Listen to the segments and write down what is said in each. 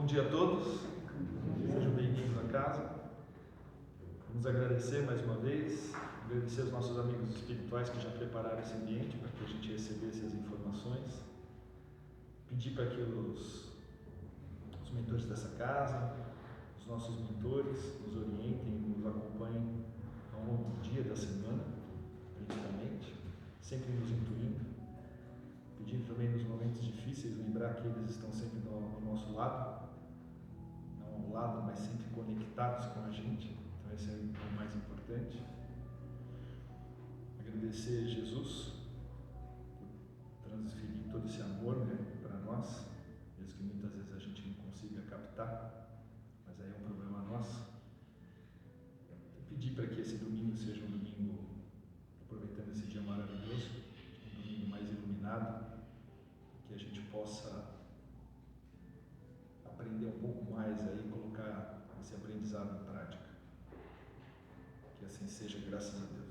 Bom dia a todos, sejam bem-vindos à casa. Vamos agradecer mais uma vez, agradecer aos nossos amigos espirituais que já prepararam esse ambiente para que a gente recebesse as informações. Pedir para que os mentores dessa casa, os nossos mentores, nos orientem, nos acompanhem ao longo do dia, da semana, principalmente, sempre nos intuindo. Pedindo também nos momentos difíceis, lembrar que eles estão sempre ao nosso lado, não ao lado, mas sempre conectados com a gente, então esse é o mais importante. Agradecer a Jesus por transferir todo esse amor, para nós, mesmo que muitas vezes a gente não consiga captar, mas aí é um problema nosso. E pedir para que esse domingo seja um domingo, aproveitando esse dia maravilhoso, um domingo mais iluminado, que a gente possa aprender um pouco mais aí, colocar esse aprendizado em prática. Que assim seja, graças a Deus.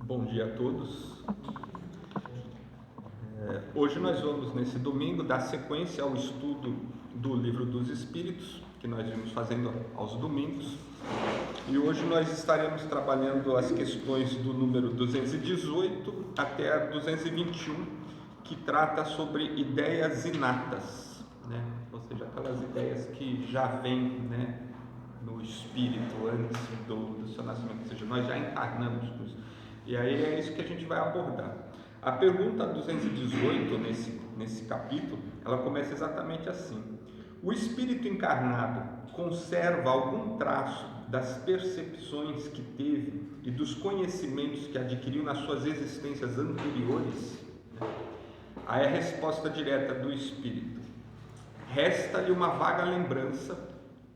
Bom dia a todos. Hoje nós vamos, nesse domingo, dar sequência ao estudo do Livro dos Espíritos, que nós vimos fazendo aos domingos. E hoje nós estaremos trabalhando as questões do número 218 até a 221, que trata sobre ideias inatas, ou seja, aquelas ideias que já vêm, no espírito antes do seu nascimento, ou seja, nós já encarnamos com isso. E aí é isso que a gente vai abordar. A pergunta 218 nesse capítulo, ela começa exatamente assim: o espírito encarnado conserva algum traço das percepções que teve e dos conhecimentos que adquiriu nas suas existências anteriores? Aí a resposta direta do espírito: resta-lhe uma vaga lembrança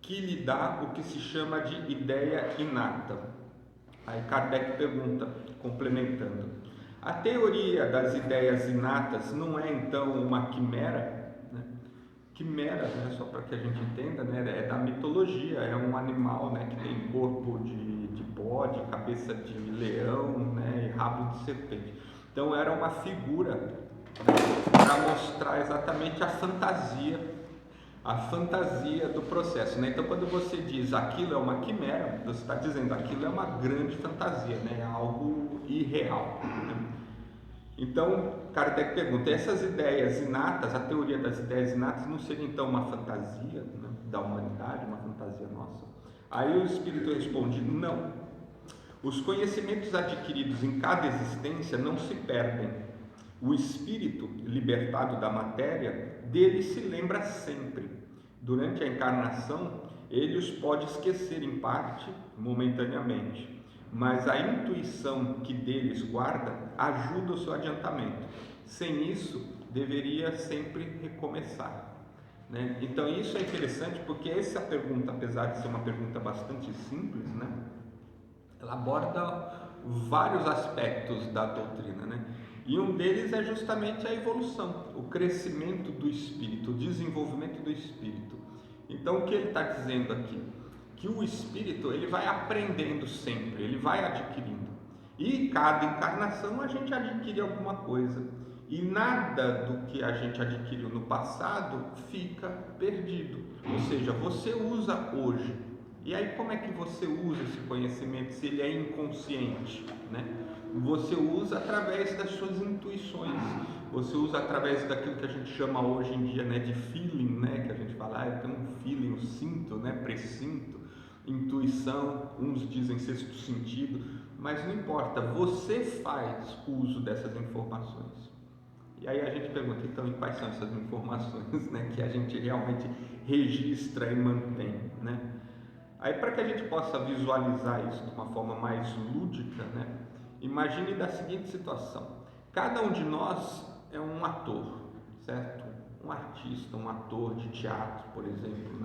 que lhe dá o que se chama de ideia inata. Aí Kardec pergunta, complementando: a teoria das ideias inatas não é então uma quimera? Quimera, só para que a gente entenda, é da mitologia, é um animal, que tem corpo de bode, cabeça de leão, e rabo de serpente. Então era uma figura para mostrar exatamente a fantasia do processo, Então quando você diz aquilo é uma quimera, você está dizendo aquilo é uma grande fantasia, é algo irreal. Então Kardec pergunta: essas ideias inatas, a teoria das ideias inatas, não seria então uma fantasia da humanidade, uma fantasia nossa? Aí o espírito responde: não. Os conhecimentos adquiridos em cada existência não se perdem. O espírito, libertado da matéria, dele se lembra sempre. Durante a encarnação, ele os pode esquecer em parte, momentaneamente, mas a intuição que deles guarda ajuda o seu adiantamento. Sem isso, deveria sempre recomeçar. Então isso é interessante, porque essa pergunta, apesar de ser uma pergunta bastante simples, ela aborda vários aspectos da doutrina, E um deles é justamente a evolução, o crescimento do espírito, o desenvolvimento do espírito. Então o que ele está dizendo aqui? Que o espírito ele vai aprendendo sempre, ele vai adquirindo. E cada encarnação a gente adquire alguma coisa. E nada do que a gente adquiriu no passado fica perdido. Ou seja, você usa hoje. E aí como é que você usa esse conhecimento se ele é inconsciente? Você usa através das suas intuições, você usa através daquilo que a gente chama hoje em dia de feeling, que a gente fala, eu tenho um feeling, eu sinto, pressinto, intuição, uns dizem sexto sentido, mas não importa, você faz uso dessas informações. E aí a gente pergunta, então, e quais são essas informações que a gente realmente registra e mantém, Aí para que a gente possa visualizar isso de uma forma mais lúdica, imagine da seguinte situação: cada um de nós é um ator, certo? Um artista, um ator de teatro, por exemplo,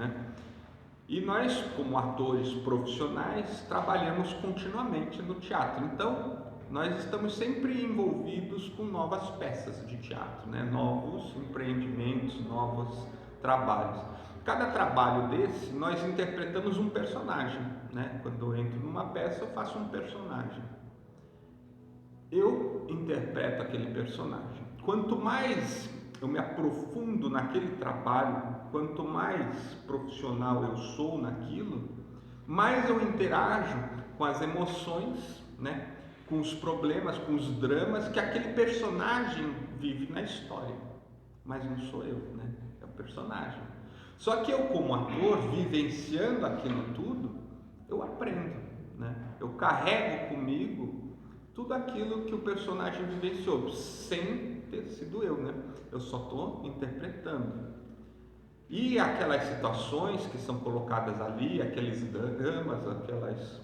E nós, como atores profissionais, trabalhamos continuamente no teatro. Então, nós estamos sempre envolvidos com novas peças de teatro, novos empreendimentos, novos trabalhos. Cada trabalho desse, nós interpretamos um personagem, né? Quando eu entro numa peça, eu faço um personagem. Eu interpreto aquele personagem. Quanto mais eu me aprofundo naquele trabalho, quanto mais profissional eu sou naquilo, mais eu interajo com as emoções, né? Com os problemas, com os dramas que aquele personagem vive na história. Mas não sou eu, né? É o personagem. Só que eu, como ator, vivenciando aquilo tudo, eu aprendo, né? Eu carrego comigo tudo aquilo que o personagem vivenciou, sem ter sido eu, né? Eu só estou interpretando. E aquelas situações que são colocadas ali, aqueles dramas, aquelas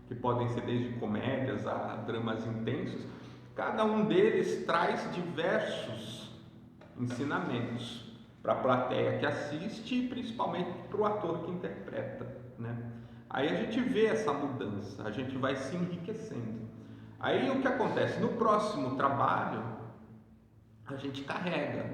que podem ser desde comédias a dramas intensos, cada um deles traz diversos ensinamentos para a plateia que assiste e principalmente para o ator que interpreta, né? Aí a gente vê essa mudança, a gente vai se enriquecendo. Aí o que acontece? No próximo trabalho, a gente carrega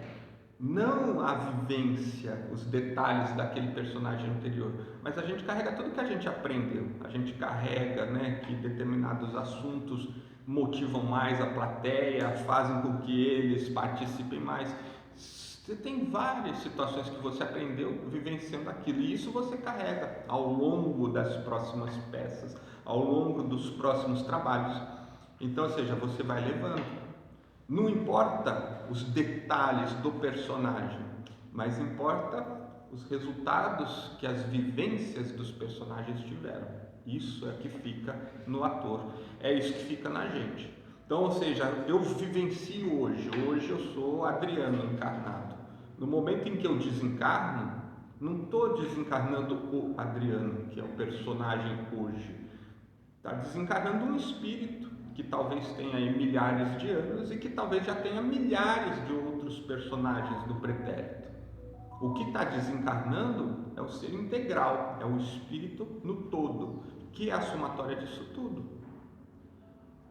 não a vivência, os detalhes daquele personagem anterior, mas a gente carrega tudo que a gente aprendeu. A gente carrega, né, que determinados assuntos motivam mais a plateia, fazem com que eles participem mais. Você tem várias situações que você aprendeu vivenciando aquilo, e isso você carrega ao longo das próximas peças, ao longo dos próximos trabalhos. Então, ou seja, você vai levando. Não importa os detalhes do personagem, mas importa os resultados que as vivências dos personagens tiveram. Isso é que fica no ator, é isso que fica na gente. Então, ou seja, eu vivencio hoje eu sou Adriano encarnado. No momento em que eu desencarno, não estou desencarnando o Adriano, que é o personagem hoje. Está desencarnando um espírito que talvez tenha aí milhares de anos e que talvez já tenha milhares de outros personagens do pretérito. O que está desencarnando é o ser integral, é o espírito no todo, que é a somatória disso tudo.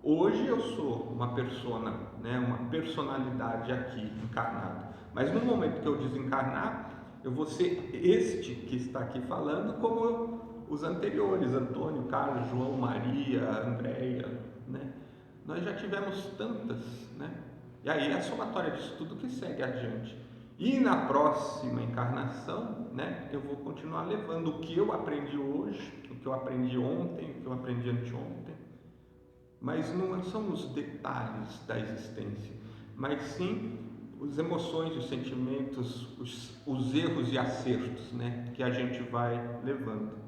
Hoje eu sou uma persona, né, uma personalidade aqui encarnada, mas no momento que eu desencarnar, eu vou ser este que está aqui falando como os anteriores, Antônio, Carlos, João, Maria, Andréia, né? Nós já tivemos tantas, né? E aí é a somatória disso tudo que segue adiante. E na próxima encarnação, né, eu vou continuar levando o que eu aprendi hoje, o que eu aprendi ontem, o que eu aprendi anteontem. Mas não são os detalhes da existência, mas sim as emoções, os sentimentos, os erros e acertos, né, que a gente vai levando.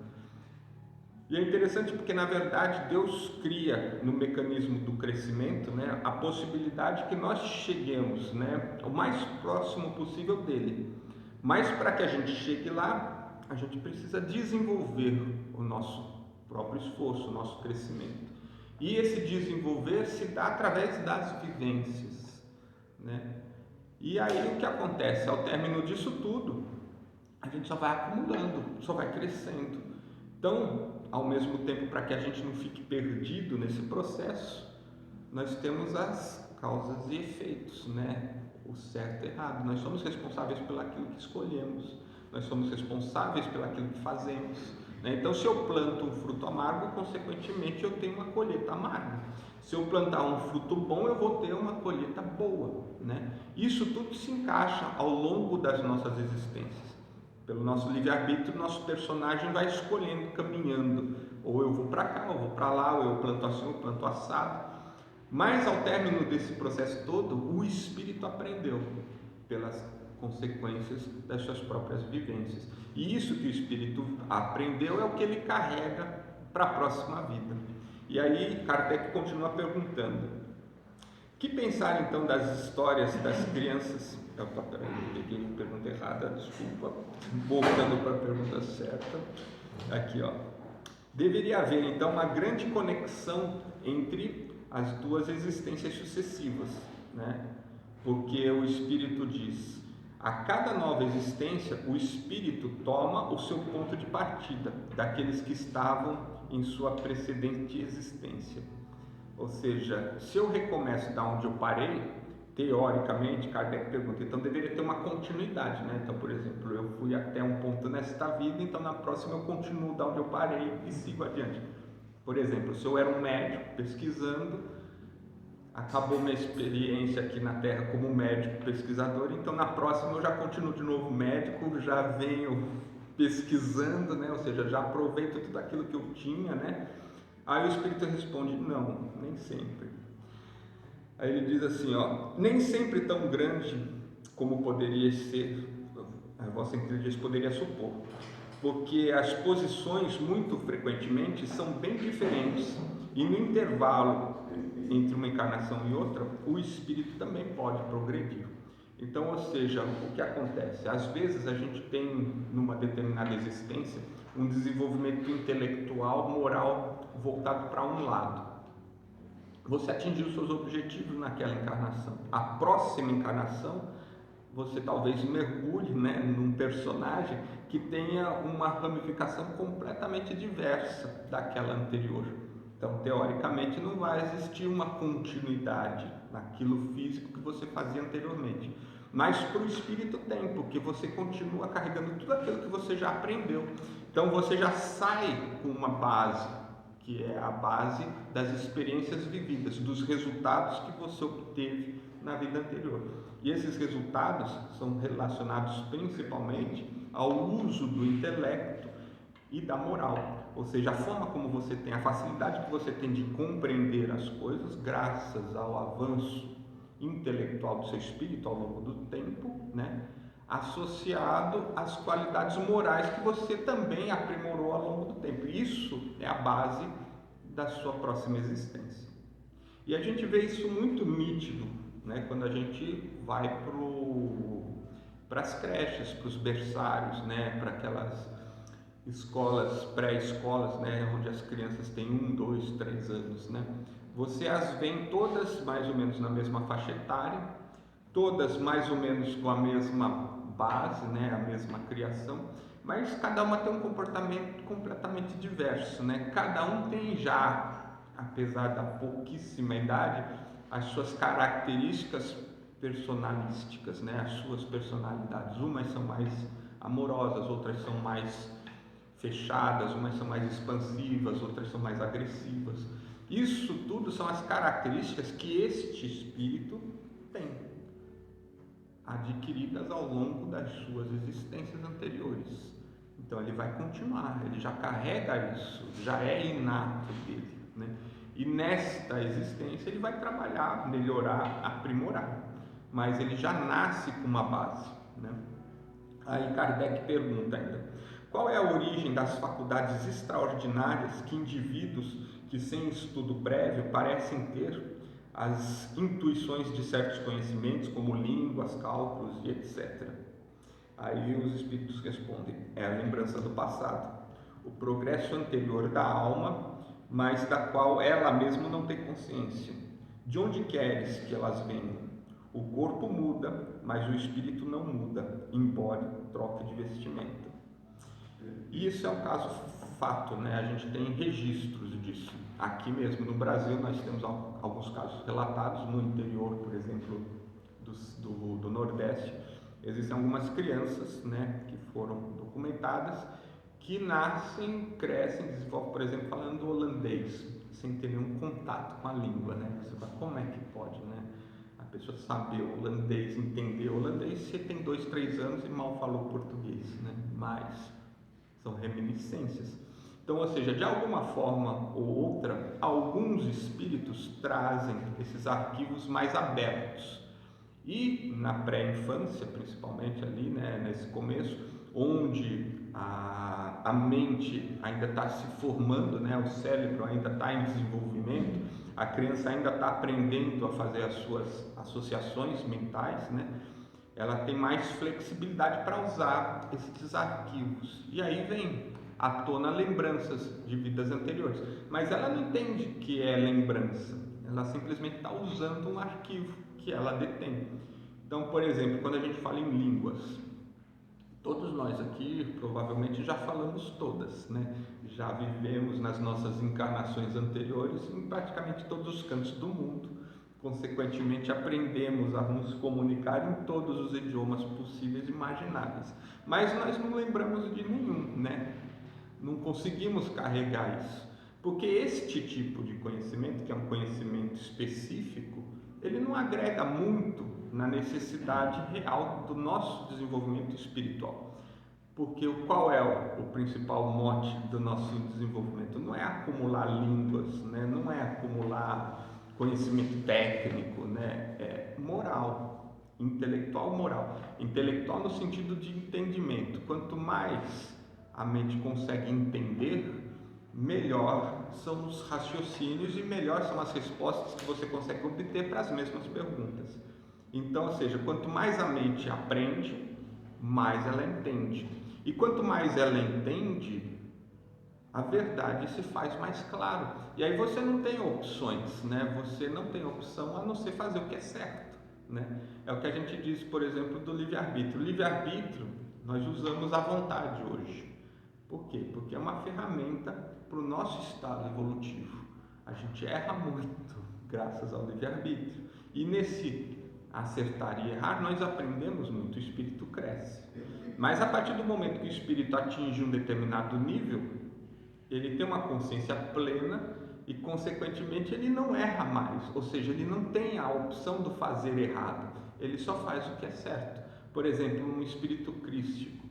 E é interessante porque, na verdade, Deus cria no mecanismo do crescimento, né, a possibilidade que nós cheguemos, né, o mais próximo possível dele. Mas para que a gente chegue lá, a gente precisa desenvolver o nosso próprio esforço, o nosso crescimento. E esse desenvolver se dá através das vivências, né? E aí o que acontece? Ao término disso tudo, a gente só vai acumulando, só vai crescendo. Então, ao mesmo tempo, para que a gente não fique perdido nesse processo, nós temos as causas e efeitos, né? O certo e errado. Nós somos responsáveis pelaquilo que escolhemos, nós somos responsáveis pelaquilo que fazemos, né? Então, se eu planto um fruto amargo, consequentemente eu tenho uma colheita amarga. Se eu plantar um fruto bom, eu vou ter uma colheita boa, né? Isso tudo se encaixa ao longo das nossas existências. Pelo nosso livre-arbítrio, nosso personagem vai escolhendo, caminhando. Ou eu vou para cá, ou eu vou para lá, ou eu planto assim, ou eu planto assado. Mas ao término desse processo todo, o espírito aprendeu pelas consequências das suas próprias vivências. E isso que o espírito aprendeu é o que ele carrega para a próxima vida. E aí Kardec continua perguntando: que pensar então das histórias das crianças? Peraí, eu peguei a pergunta errada, desculpa. Voltando para a pergunta certa. Aqui, ó. Deveria haver então uma grande conexão entre as duas existências sucessivas, né? Porque o Espírito diz: a cada nova existência, o Espírito toma o seu ponto de partida daqueles que estavam em sua precedente existência. Ou seja, se eu recomeço da onde eu parei, teoricamente, Kardec pergunta, então deveria ter uma uma continuidade, né? Então, por exemplo, eu fui até um ponto nesta vida, então na próxima eu continuo da onde eu parei e sigo adiante. Por exemplo, se eu era um médico pesquisando, acabou minha experiência aqui na Terra como médico pesquisador, então na próxima eu já continuo de novo médico, já venho pesquisando, né? Ou seja, já aproveito tudo aquilo que eu tinha, né? Aí o Espírito responde, não, nem sempre. Aí ele diz assim, ó, nem sempre tão grande como poderia ser, a vossa inteligência poderia supor, porque as posições muito frequentemente são bem diferentes e no intervalo entre uma encarnação e outra, o espírito também pode progredir. Então, ou seja, o que acontece? Às vezes a gente tem, numa determinada existência, um desenvolvimento intelectual, moral, voltado para um lado. Você atingiu seus objetivos naquela encarnação. A próxima encarnação, você talvez mergulhe, né, num personagem que tenha uma ramificação completamente diversa daquela anterior. Então, teoricamente, não vai existir uma continuidade naquilo físico que você fazia anteriormente. Mas para o espírito tem, porque você continua carregando tudo aquilo que você já aprendeu. Então, você já sai com uma base, que é a base das experiências vividas, dos resultados que você obteve na vida anterior. E esses resultados são relacionados principalmente ao uso do intelecto e da moral, ou seja, a forma como você tem, a facilidade que você tem de compreender as coisas graças ao avanço intelectual do seu espírito ao longo do tempo, né? Associado às qualidades morais que você também aprimorou ao longo do tempo. Isso é a base da sua próxima existência. E a gente vê isso muito nítido, né? Quando a gente vai para as creches, para os berçários, né? Para aquelas escolas, pré-escolas, né, onde as crianças têm 1, 2, 3 anos, né? Você as vê todas mais ou menos na mesma faixa etária, todas mais ou menos com a mesma base, né, a mesma criação, mas cada uma tem um comportamento completamente diverso, né? Cada um tem já, apesar da pouquíssima idade, as suas características personalísticas, né? As suas personalidades. Umas são mais amorosas, outras são mais fechadas, umas são mais expansivas, outras são mais agressivas. Isso tudo são as características que este espírito tem, adquiridas ao longo das suas existências anteriores. Então ele vai continuar, ele já carrega isso, já é inato dele, né? E nesta existência ele vai trabalhar, melhorar, aprimorar, mas ele já nasce com uma base, né? Aí Kardec pergunta ainda, qual é a origem das faculdades extraordinárias que indivíduos que sem estudo prévio parecem ter as intuições de certos conhecimentos, como línguas, cálculos e etc. Aí os espíritos respondem, é a lembrança do passado, o progresso anterior da alma, mas da qual ela mesma não tem consciência. De onde queres que elas venham? O corpo muda, mas o espírito não muda, embora troque de vestimenta. E isso é um caso fato, né? A gente tem registros disso. Aqui mesmo no Brasil nós temos alguns casos relatados, no interior, por exemplo, do Nordeste. Existem algumas crianças, né, que foram documentadas, que nascem, crescem, desenvolvem, por exemplo, falando holandês, sem ter nenhum contato com a língua, né? Você fala, como é que pode, né? A pessoa saber holandês, entender holandês, se tem 2, 3 anos e mal falou português, né? Mas são reminiscências. Então, ou seja, de alguma forma ou outra, alguns espíritos trazem esses arquivos mais abertos. E na pré-infância, principalmente ali, né, nesse começo, onde a mente ainda está se formando, né, o cérebro ainda está em desenvolvimento, a criança ainda está aprendendo a fazer as suas associações mentais, né, ela tem mais flexibilidade para usar esses arquivos. E aí vem à tona lembranças de vidas anteriores. Mas ela não entende que é lembrança, ela simplesmente está usando um arquivo que ela detém. Então, por exemplo, quando a gente fala em línguas, todos nós aqui provavelmente já falamos todas, né? Já vivemos nas nossas encarnações anteriores em praticamente todos os cantos do mundo, consequentemente aprendemos a nos comunicar em todos os idiomas possíveis e imagináveis. Mas nós não lembramos de nenhum, né? Não conseguimos carregar isso. Porque este tipo de conhecimento, que é um conhecimento específico, ele não agrega muito na necessidade real do nosso desenvolvimento espiritual. Porque qual é o principal mote do nosso desenvolvimento? Não é acumular línguas, né? Não é acumular conhecimento técnico, né? É moral, intelectual moral. Intelectual no sentido de entendimento. Quanto mais a mente consegue entender, melhor são os raciocínios e melhor são as respostas que você consegue obter para as mesmas perguntas. Então, ou seja, quanto mais a mente aprende, mais ela entende. E quanto mais ela entende, a verdade se faz mais claro. E aí você não tem opções, né? Você não tem opção a não ser fazer o que é certo, né? É o que a gente diz, por exemplo, do livre-arbítrio. O livre-arbítrio, nós usamos a vontade hoje. Por quê? Porque é uma ferramenta para o nosso estado evolutivo. A gente erra muito graças ao livre-arbítrio. E nesse acertar e errar, nós aprendemos muito, o espírito cresce. Mas a partir do momento que o espírito atinge um determinado nível, ele tem uma consciência plena e, consequentemente, ele não erra mais. Ou seja, ele não tem a opção do fazer errado. Ele só faz o que é certo. Por exemplo, um espírito crístico,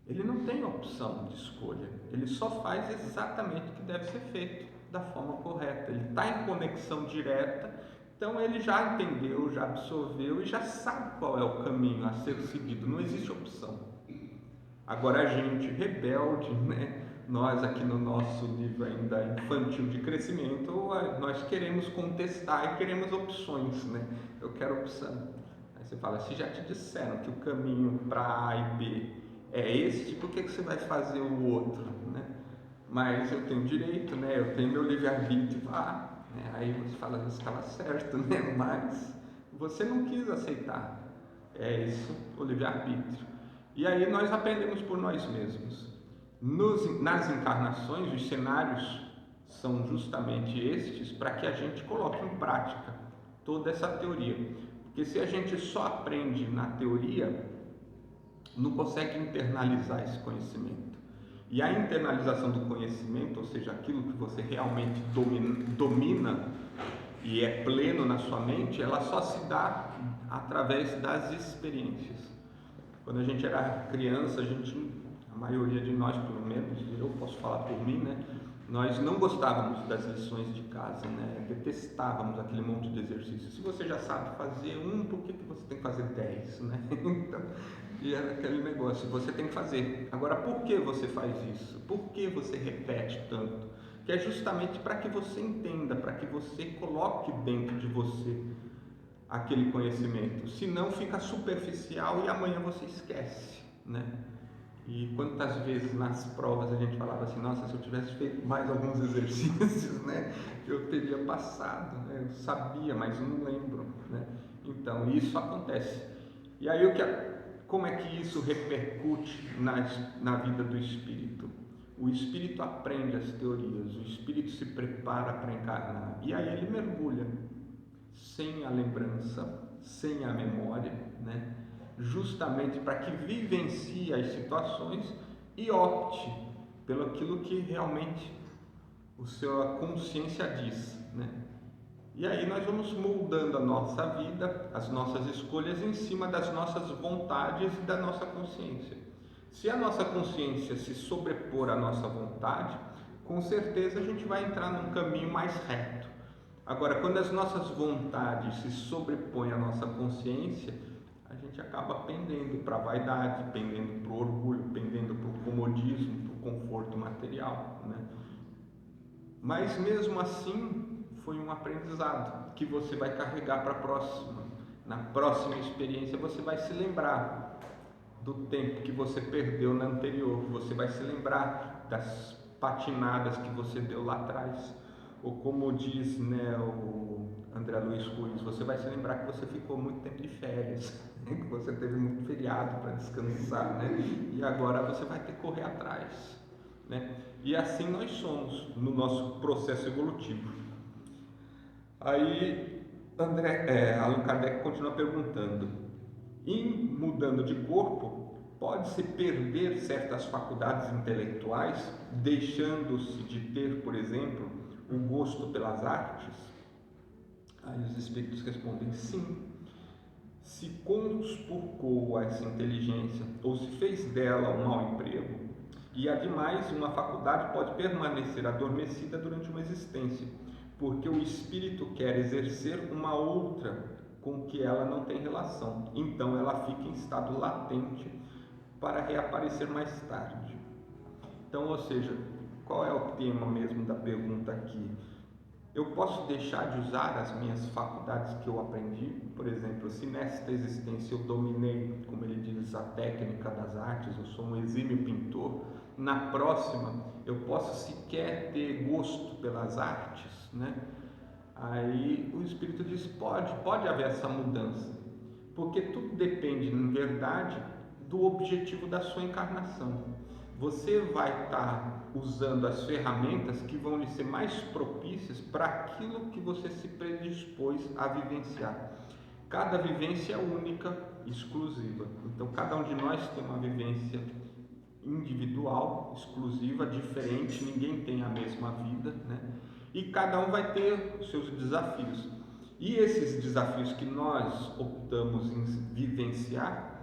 ele não tem opção de escolha, ele só faz exatamente o que deve ser feito da forma correta. Ele está em conexão direta, então ele já entendeu, já absorveu e já sabe qual é o caminho a ser seguido, não existe opção. Agora a gente rebelde, né? Nós aqui no nosso nível ainda infantil de crescimento, nós queremos contestar e queremos opções, né? Eu quero opção. Aí você fala, se já te disseram que o caminho para A e B é esse, por que você vai fazer o outro, né? Mas eu tenho direito, né? Eu tenho meu livre-arbítrio, né? Aí você fala, você estava certo, né? Mas você não quis aceitar. É isso, o livre-arbítrio. E aí nós aprendemos por nós mesmos. Nas encarnações, os cenários são justamente estes para que a gente coloque em prática toda essa teoria. Porque se a gente só aprende na teoria, não consegue internalizar esse conhecimento. E a internalização do conhecimento, ou seja, aquilo que você realmente domina e é pleno na sua mente, ela só se dá através das experiências. Quando a gente era criança, a maioria de nós, pelo menos, eu posso falar por mim, né? Nós não gostávamos das lições de casa, né? Detestávamos aquele monte de exercícios. Se você já sabe fazer um, por que você tem que fazer 10, né? Então, e era aquele negócio, você tem que fazer. Agora, por que você faz isso? Por que você repete tanto? Que é justamente para que você entenda, para que você coloque dentro de você aquele conhecimento. Senão fica superficial e amanhã você esquece, né? E quantas vezes nas provas a gente falava assim, nossa, se eu tivesse feito mais alguns exercícios, né, eu teria passado, né? Eu sabia, mas não lembro, né? Então, isso acontece. E aí, como é que isso repercute na vida do espírito? O espírito aprende as teorias, o espírito se prepara para encarnar, e aí ele mergulha, sem a lembrança, sem a memória, né? Justamente para que vivencie as situações e opte pelo aquilo que realmente a sua consciência diz, né? E aí nós vamos moldando a nossa vida, as nossas escolhas em cima das nossas vontades e da nossa consciência. Se a nossa consciência se sobrepor à nossa vontade, com certeza a gente vai entrar num caminho mais reto. Agora, quando as nossas vontades se sobrepõem à nossa consciência, a gente acaba pendendo para a vaidade, pendendo para o orgulho, pendendo para o comodismo, para o conforto material, né? Mas mesmo assim, foi um aprendizado que você vai carregar para a próxima. Na próxima experiência você vai se lembrar do tempo que você perdeu na anterior, você vai se lembrar das patinadas que você deu lá atrás. Ou como diz, né, o André Luiz Ruiz, você vai se lembrar que você ficou muito tempo de férias, que você teve muito feriado para descansar, né? E agora você vai ter que correr atrás, né? E assim nós somos no nosso processo evolutivo. Aí Allan Kardec continua perguntando: em mudando de corpo, pode-se perder certas faculdades intelectuais, deixando-se de ter, por exemplo, o gosto pelas artes? Aí os espíritos respondem: sim. Se conspurcou essa inteligência ou se fez dela um mau emprego, e ademais uma faculdade pode permanecer adormecida durante uma existência, porque o espírito quer exercer uma outra com que ela não tem relação. Então ela fica em estado latente para reaparecer mais tarde. Então, ou seja, qual é o tema mesmo da pergunta aqui? Eu posso deixar de usar as minhas faculdades que eu aprendi? Por exemplo, se nesta existência eu dominei, como ele diz, a técnica das artes, eu sou um exímio pintor, na próxima eu posso sequer ter gosto pelas artes, né? Aí o Espírito diz: pode haver essa mudança, porque tudo depende, na verdade, do objetivo da sua encarnação. Você vai estar usando as ferramentas que vão lhe ser mais propícias para aquilo que você se predispôs a vivenciar. Cada vivência é única, exclusiva. Então, cada um de nós tem uma vivência individual, exclusiva, diferente. Ninguém tem a mesma vida, né? E cada um vai ter os seus desafios. E esses desafios que nós optamos em vivenciar,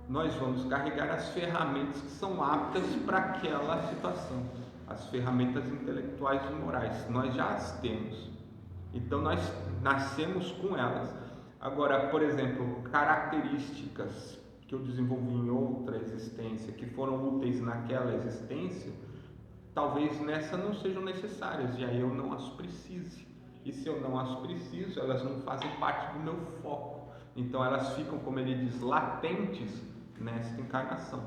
nós vamos carregar as ferramentas que são aptas para aquela situação, as ferramentas intelectuais e morais, nós já as temos, então nós nascemos com elas. Agora, por exemplo, características que eu desenvolvi em outra existência, que foram úteis naquela existência, talvez nessa não sejam necessárias, e aí eu não as precise, e se eu não as preciso, elas não fazem parte do meu foco, então elas ficam, como ele diz, latentes nesta encarnação.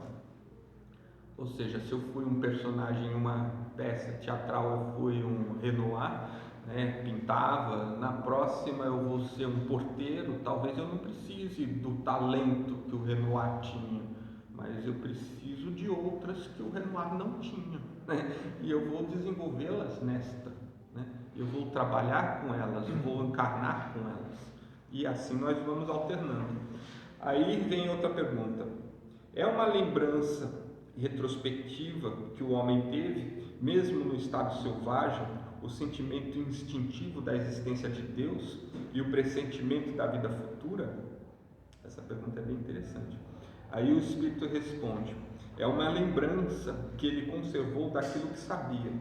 Ou seja, se eu fui um personagem em uma peça teatral, eu fui um Renoir, né, pintava, na próxima eu vou ser um porteiro, talvez eu não precise do talento que o Renoir tinha, mas eu preciso de outras que o Renoir não tinha, né? E eu vou desenvolvê-las nesta, né? Eu vou trabalhar com elas, vou encarnar com elas, e assim nós vamos alternando. Aí vem outra pergunta: é uma lembrança retrospectiva que o homem teve, mesmo no estado selvagem, o sentimento instintivo da existência de Deus e o pressentimento da vida futura? Essa pergunta é bem interessante. Aí o Espírito responde: é uma lembrança que ele conservou daquilo que sabia,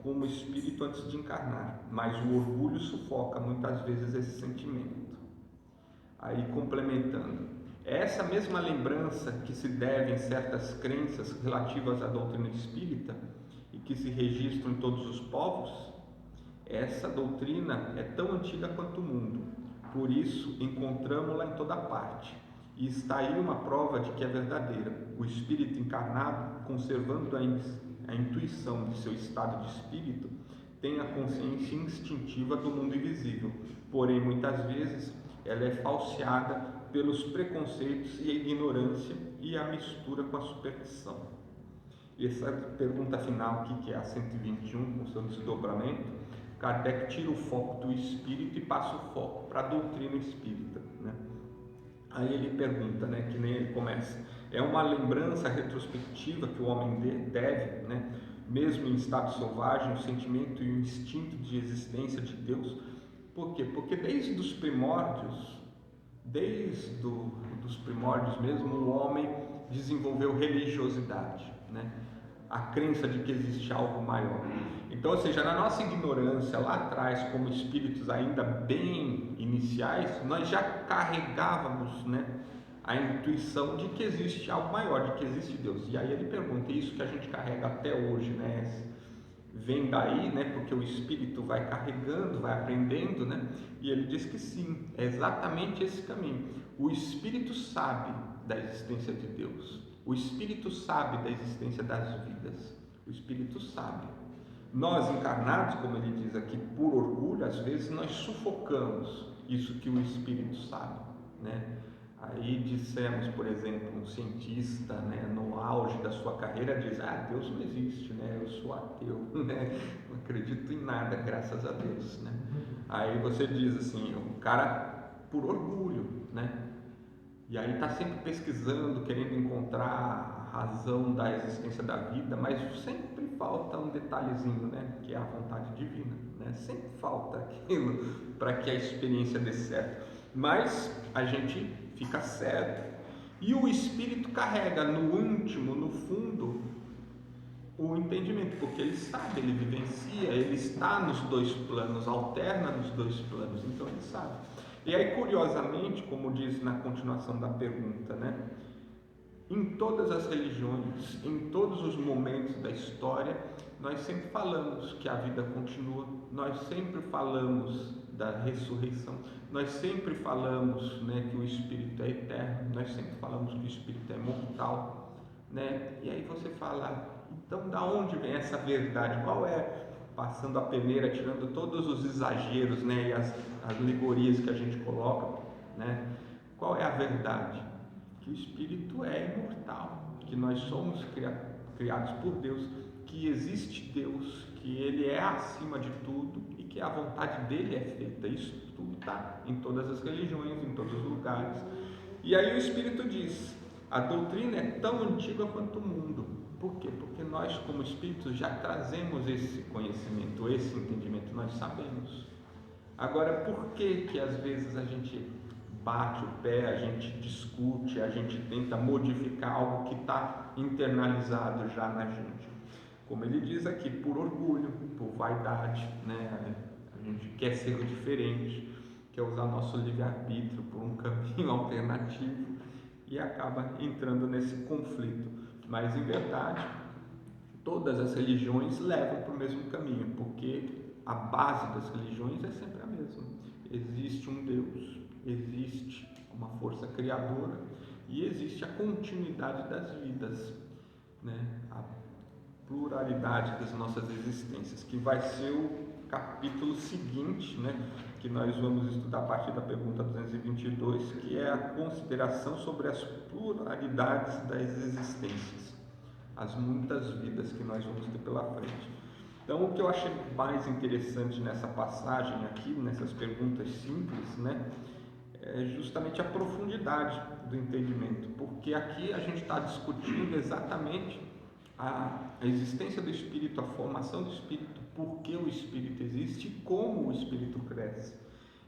como espírito antes de encarnar, mas o orgulho sufoca muitas vezes esse sentimento. Aí complementando: essa mesma lembrança que se deve em certas crenças relativas à doutrina espírita e que se registram em todos os povos, essa doutrina é tão antiga quanto o mundo, por isso encontramos-la em toda parte. E está aí uma prova de que é verdadeira. O espírito encarnado, conservando a intuição de seu estado de espírito, tem a consciência instintiva do mundo invisível, porém muitas vezes ela é falseada pelos preconceitos e a ignorância e a mistura com a superstição. E essa pergunta final aqui, que é a 121, com seu desdobramento, Kardec tira o foco do espírito e passa o foco para a doutrina espírita, né? Aí ele pergunta, né, que nem ele começa: é uma lembrança retrospectiva que o homem deve, né, mesmo em estado selvagem, o sentimento e o instinto de existência de Deus? Por quê? Porque desde os primórdios, dos primórdios mesmo, o homem desenvolveu religiosidade, né? A crença de que existe algo maior. Então, ou seja, na nossa ignorância lá atrás, como espíritos ainda bem iniciais, nós já carregávamos, né, a intuição de que existe algo maior, de que existe Deus. E aí ele pergunta: isso que a gente carrega até hoje, né, vem daí, né, porque o espírito vai carregando, vai aprendendo, né? E ele diz que sim, é exatamente esse caminho. O espírito sabe da existência de Deus, o espírito sabe da existência das vidas, o espírito sabe. Nós encarnados, como ele diz aqui, por orgulho, às vezes nós sufocamos isso que o espírito sabe, né? Aí dissemos, por exemplo, um cientista, né, no auge da sua carreira diz: Deus não existe, né? Eu sou ateu, né? Não acredito em nada, graças a Deus, né? Aí você diz assim, o cara por orgulho, né? E aí está sempre pesquisando, querendo encontrar a razão da existência da vida, mas sempre falta um detalhezinho, né? Que é a vontade divina, né? Sempre falta aquilo para que a experiência dê certo. Mas a gente fica cego. E o Espírito carrega no íntimo, no fundo, o entendimento, porque ele sabe, ele vivencia, ele está nos dois planos, alterna nos dois planos, então ele sabe. E aí, curiosamente, como diz na continuação da pergunta, né? Em todas as religiões, em todos os momentos da história, nós sempre falamos que a vida continua, nós sempre falamos da ressurreição, nós sempre falamos, né, que o Espírito é eterno, nós sempre falamos que o Espírito é imortal, né? E aí você fala, então da onde vem essa verdade? Qual é, passando a peneira, tirando todos os exageros, né, e as alegorias que a gente coloca, né? Qual é a verdade? Que o Espírito é imortal, que nós somos criados por Deus, que existe Deus, que Ele é acima de tudo e que a vontade dEle é feita. Isso tudo está em todas as religiões, em todos os lugares. E aí o Espírito diz, a doutrina é tão antiga quanto o mundo. Por quê? Porque nós, como Espíritos, já trazemos esse conhecimento, esse entendimento, nós sabemos. Agora, por que às vezes a gente bate o pé, a gente discute, a gente tenta modificar algo que está internalizado já na gente? Como ele diz aqui, por orgulho, por vaidade, né? A gente quer ser diferente, quer usar nosso livre-arbítrio por um caminho alternativo e acaba entrando nesse conflito. Mas, em verdade, todas as religiões levam para o mesmo caminho, porque a base das religiões é sempre a mesma. Existe um Deus, existe uma força criadora e existe a continuidade das vidas, né? A pluralidade das nossas existências, que vai ser o capítulo seguinte, né? Que nós vamos estudar a partir da pergunta 222, que é a consideração sobre as pluralidades das existências, as muitas vidas que nós vamos ter pela frente. Então, o que eu achei mais interessante nessa passagem aqui, nessas perguntas simples, né, é justamente a profundidade do entendimento, porque aqui a gente está discutindo exatamente a existência do Espírito, a formação do Espírito, por que o Espírito existe e como o Espírito cresce.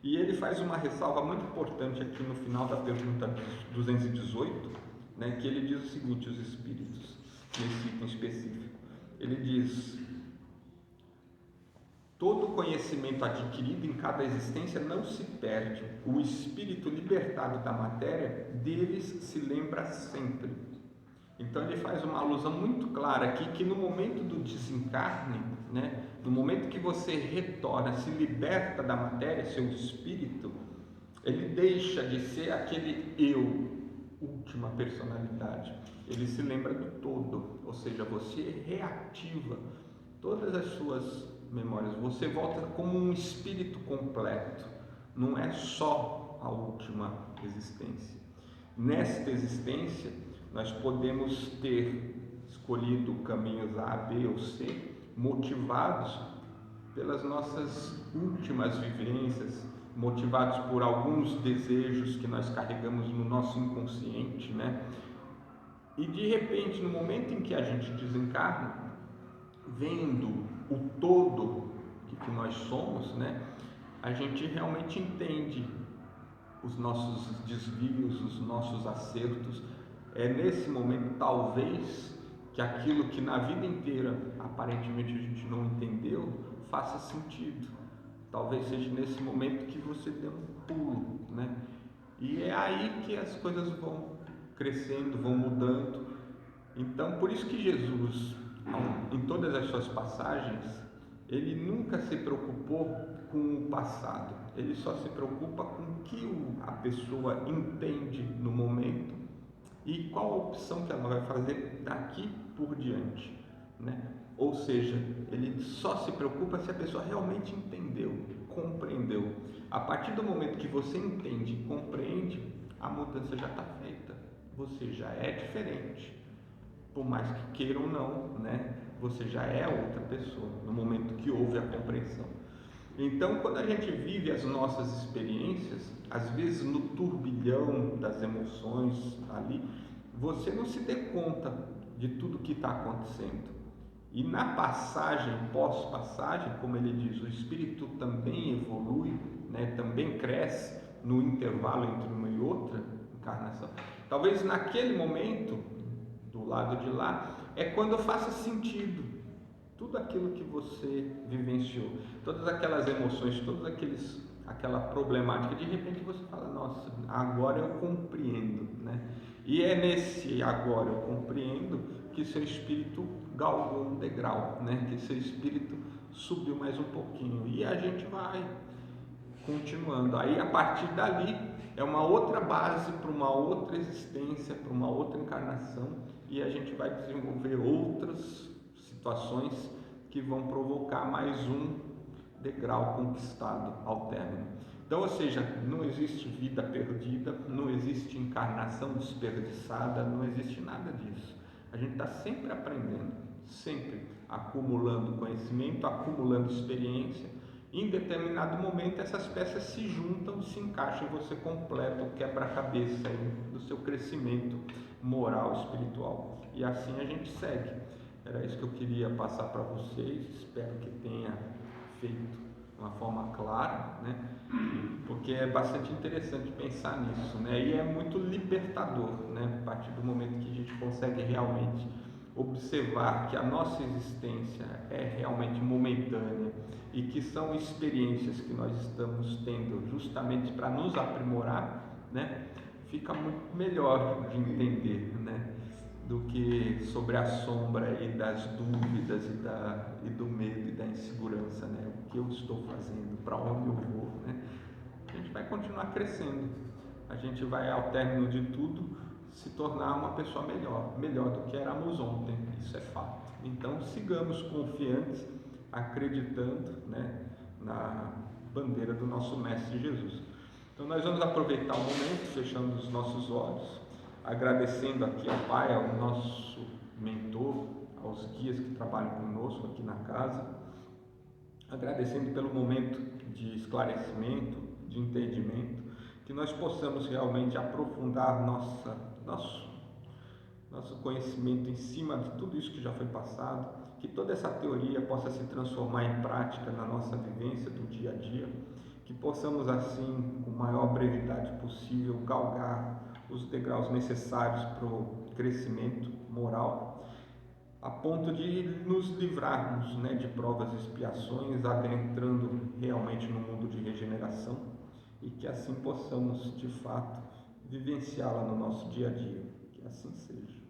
E ele faz uma ressalva muito importante aqui no final da pergunta 218, né, que ele diz o seguinte, os Espíritos, nesse item específico, ele diz: todo conhecimento adquirido em cada existência não se perde. O espírito libertado da matéria, deles se lembra sempre. Então ele faz uma alusão muito clara aqui que no momento do desencarne, né, no momento que você retorna, se liberta da matéria, seu espírito, ele deixa de ser aquele eu, última personalidade. Ele se lembra do todo, ou seja, você reativa todas as suas memórias, você volta como um espírito completo, não é só a última existência. Nesta existência, nós podemos ter escolhido caminhos A, B ou C, motivados pelas nossas últimas vivências, motivados por alguns desejos que nós carregamos no nosso inconsciente, né? E de repente, no momento em que a gente desencarna, vendo o todo que nós somos, né, a gente realmente entende os nossos desvios, os nossos acertos. É nesse momento, talvez, que aquilo que na vida inteira aparentemente a gente não entendeu faça sentido. Talvez seja nesse momento que você dê um pulo, né? E é aí que as coisas vão crescendo, vão mudando. Então, por isso que Jesus, em todas as suas passagens, ele nunca se preocupou com o passado, ele só se preocupa com o que a pessoa entende no momento e qual a opção que ela vai fazer daqui por diante, né? Ou seja, ele só se preocupa se a pessoa realmente entendeu, compreendeu. A partir do momento que você entende e compreende, a mudança já está feita, você já é diferente. Por mais que queira ou não, né? Você já é outra pessoa no momento que houve a compreensão. Então, quando a gente vive as nossas experiências, às vezes no turbilhão das emoções ali, você não se dê conta de tudo que está acontecendo. E na passagem, pós-passagem, como ele diz, o espírito também evolui, né, também cresce no intervalo entre uma e outra encarnação. Talvez naquele momento, do lado de lá, é quando faça sentido tudo aquilo que você vivenciou, todas aquelas emoções, aquela problemática, de repente você fala, nossa, agora eu compreendo, né? E é nesse agora eu compreendo que seu espírito galgou um degrau, né? Que seu espírito subiu mais um pouquinho, e a gente vai continuando. Aí a partir dali é uma outra base para uma outra existência, para uma outra encarnação, e a gente vai desenvolver outras situações que vão provocar mais um degrau conquistado ao término. Então, ou seja, não existe vida perdida, não existe encarnação desperdiçada, não existe nada disso. A gente está sempre aprendendo, sempre acumulando conhecimento, acumulando experiência. Em determinado momento, essas peças se juntam, se encaixam e você completa o quebra-cabeça do seu crescimento moral, espiritual. E assim a gente segue. Era isso que eu queria passar para vocês. Espero que tenha feito de uma forma clara, né? Porque é bastante interessante pensar nisso, né? E é muito libertador, né? A partir do momento que a gente consegue realmente observar que a nossa existência é realmente momentânea e que são experiências que nós estamos tendo justamente para nos aprimorar, né? Fica muito melhor de entender, né? Do que sobre a sombra e das dúvidas e do medo e da insegurança, né? O que eu estou fazendo, para onde eu vou, né? A gente vai continuar crescendo, a gente vai, ao término de tudo, se tornar uma pessoa melhor do que éramos ontem, isso é fato. Então sigamos confiantes, acreditando, né, na bandeira do nosso Mestre Jesus. Então nós vamos aproveitar o momento, fechando os nossos olhos, agradecendo aqui ao Pai, ao nosso mentor, aos guias que trabalham conosco aqui na casa, agradecendo pelo momento de esclarecimento, de entendimento, que nós possamos realmente aprofundar nosso conhecimento em cima de tudo isso que já foi passado, que toda essa teoria possa se transformar em prática na nossa vivência do dia a dia, que possamos assim, com a maior brevidade possível, galgar os degraus necessários para o crescimento moral, a ponto de nos livrarmos, né, de provas e expiações, adentrando realmente no mundo de regeneração, e que assim possamos, de fato, vivenciá-la no nosso dia a dia. Que assim seja.